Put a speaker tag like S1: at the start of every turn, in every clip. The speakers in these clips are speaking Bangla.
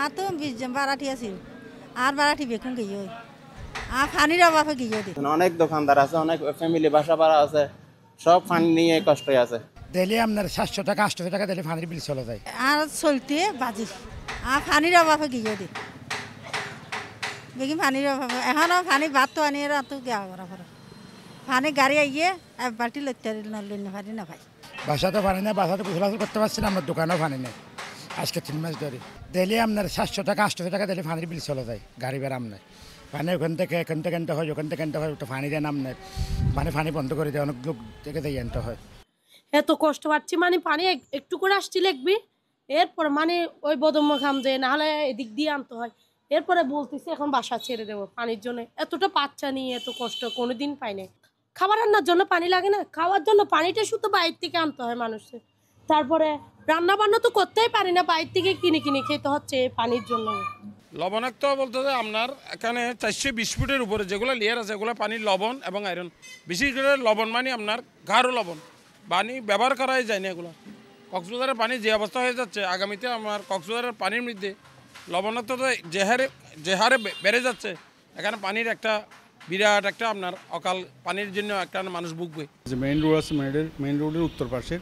S1: আর তো 20 জন বারাটি আছিল আর বারাটি বেকুন গিয়ে আর পানির অভাবে গিয়ে দি
S2: অনেক দোকানদার আছে, অনেক ফ্যামিলি বাসা ভাড়া আছে, সব পানি নিয়ে কষ্ট আছে।
S3: দিলে আপনার 700 টাকা 800 টাকা দিলে পানির বিল চলে যায়।
S1: আর চলতে বাজি আর পানির অভাবে গিয়ে দি দেখি পানির অভাবে এখনও পানি ভাত তো আনি তো গিয়া করা পানি গাড়ি আইয়ে এক বাল্টি লইতে লইনে পানি না ভাই
S3: বাসা তো পানি নেই, বাসা তো গোসল করতে পারছি না, আমার দোকানেও পানি নেই আজকে 3 মাস ধরে। দিলে আপনার 700 টাকা 800 টাকা দিলে পানির বিল চলে যায়, গাড়ি বেড়াম নেই। পানি ওখান থেকে আনতে হয়, ওখান থেকে আনতে হয়, তো পানি দিয়ে নাম নেই, পানি বন্ধ করে দেয়, অনেক লোক থেকে দিয়ে আনতে হয়।
S4: এত কষ্ট পাচ্ছি, মানে পানি একটু করে আসছি লিখবি, এরপর মানে ওই বদম্য খাম যে নাহলে এদিক দিয়ে আনতে হয়। এরপরে বলতেছি এখন বাসা ছেড়ে দেবো পানির জন্য। এতটা বাচ্চা নিয়ে এত কষ্ট কোনোদিন পাই নাই। খাবার রান্নার জন্য পানি লাগে না, খাওয়ার জন্য পানিটা শুধু বাইরে থেকে আনতে হয় মানুষের। তারপরে রান্না বান্না তো করতেই পারি না, বাইরে থেকে কিনে কিনে খেতে হচ্ছে এই পানির জন্য।
S5: লবণাক্ত বলতে যে আপনার এখানে 420 ফুটের উপরে যেগুলো লেয়ার আছে এগুলো পানির লবণ এবং আয়রন। বিশেষ করে লবণ মানে আপনার গাঢ় লবণ, পানি ব্যবহার করাই যায় না এগুলো। কক্সবাজারের পানি যে অবস্থা হয়ে যাচ্ছে, আগামীতে আমার কক্সবাজারের পানির মধ্যে লবণাক্ততা যে হারে বেড়ে যাচ্ছে, এখানে পানির একটা বিরাট একটা আপনার অকাল পানির জন্য একটা মানুষ ভুগবে।
S6: যে মেইন রোড আছে, মেইন রোডের উত্তর পাশে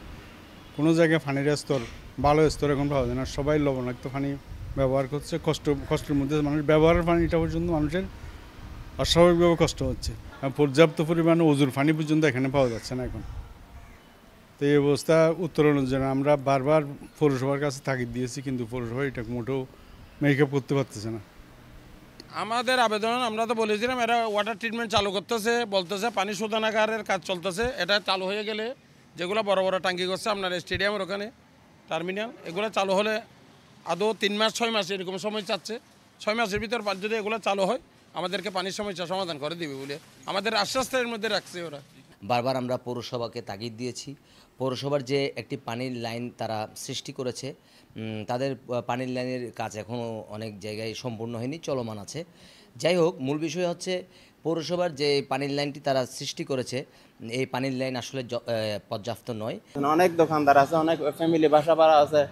S6: কোনো জায়গায় পানির স্তর ভালো স্তর এখন পাওয়া যায় না, সবাই লবণাক্ত পানি ব্যবহার করছে। কষ্টের মধ্যে মানুষ ব্যবহারের পানিটা পর্যন্ত মানুষের অস্বাভাবিকভাবে কষ্ট হচ্ছে। পর্যাপ্ত পরিমাণে অজুর পানি পর্যন্ত এখানে পাওয়া যাচ্ছে না এখন। তো এই অবস্থা উত্তরণের জন্য আমরা বারবার পৌরসভার কাছে তাগিদ দিয়েছি, কিন্তু পৌরসভা এটা মোটেও মেকআপ করতে পারতেছে না।
S5: আমাদের আবেদন আমরা তো বলেছিলাম এরা ওয়াটার ট্রিটমেন্ট চালু করতেছে, বলতেছে পানি শোধনাগারের কাজ চলতেছে। এটা চালু হয়ে গেলে যেগুলো বড় বড় ট্যাঙ্কি করছে আপনার স্টেডিয়ামের ওখানে টার্মিনাল, এগুলো চালু হলে আদৌ 3 মাস 6 মাস এরকম সময় চাচ্ছে। 6 মাসের ভিতর যদি এগুলো চালু হয় আমাদেরকে পানির সমস্যা সমাধান করে দিবে বলে আমাদের আশ্বাসের মধ্যে রাখছে ওরা।
S7: বারবার আমরা পৌরসভাকে তাগিদ দিয়েছি। পৌরসভার যে একটি পানির লাইন তারা সৃষ্টি করেছে, তাদের পানির লাইনের কাজ এখনও অনেক জায়গায় সম্পূর্ণ হয়নি, চলমান আছে। যাই হোক, মূল বিষয় হচ্ছে পৌরসভার যে পানির লাইনটি তারা সৃষ্টি করেছে, এই পানির লাইন আসলে পর্যাপ্ত নয়।
S2: অনেক দোকানদার আছে, অনেক ফ্যামিলি বাসা ভাড়া আছে,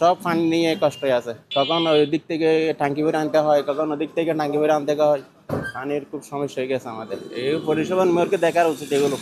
S2: সব পানি নিয়ে কষ্ট আছে। কখন ওই দিক থেকে টাঙ্কি ভরে আনতে হয়, কখন ওদিক থেকে টাঙ্কি ভরে আনতে হয়। পানির খুব সমস্যা হয়ে গেছে আমাদের। এই পরিষেবা মেয়রকে দেখার উচিত এগুলো।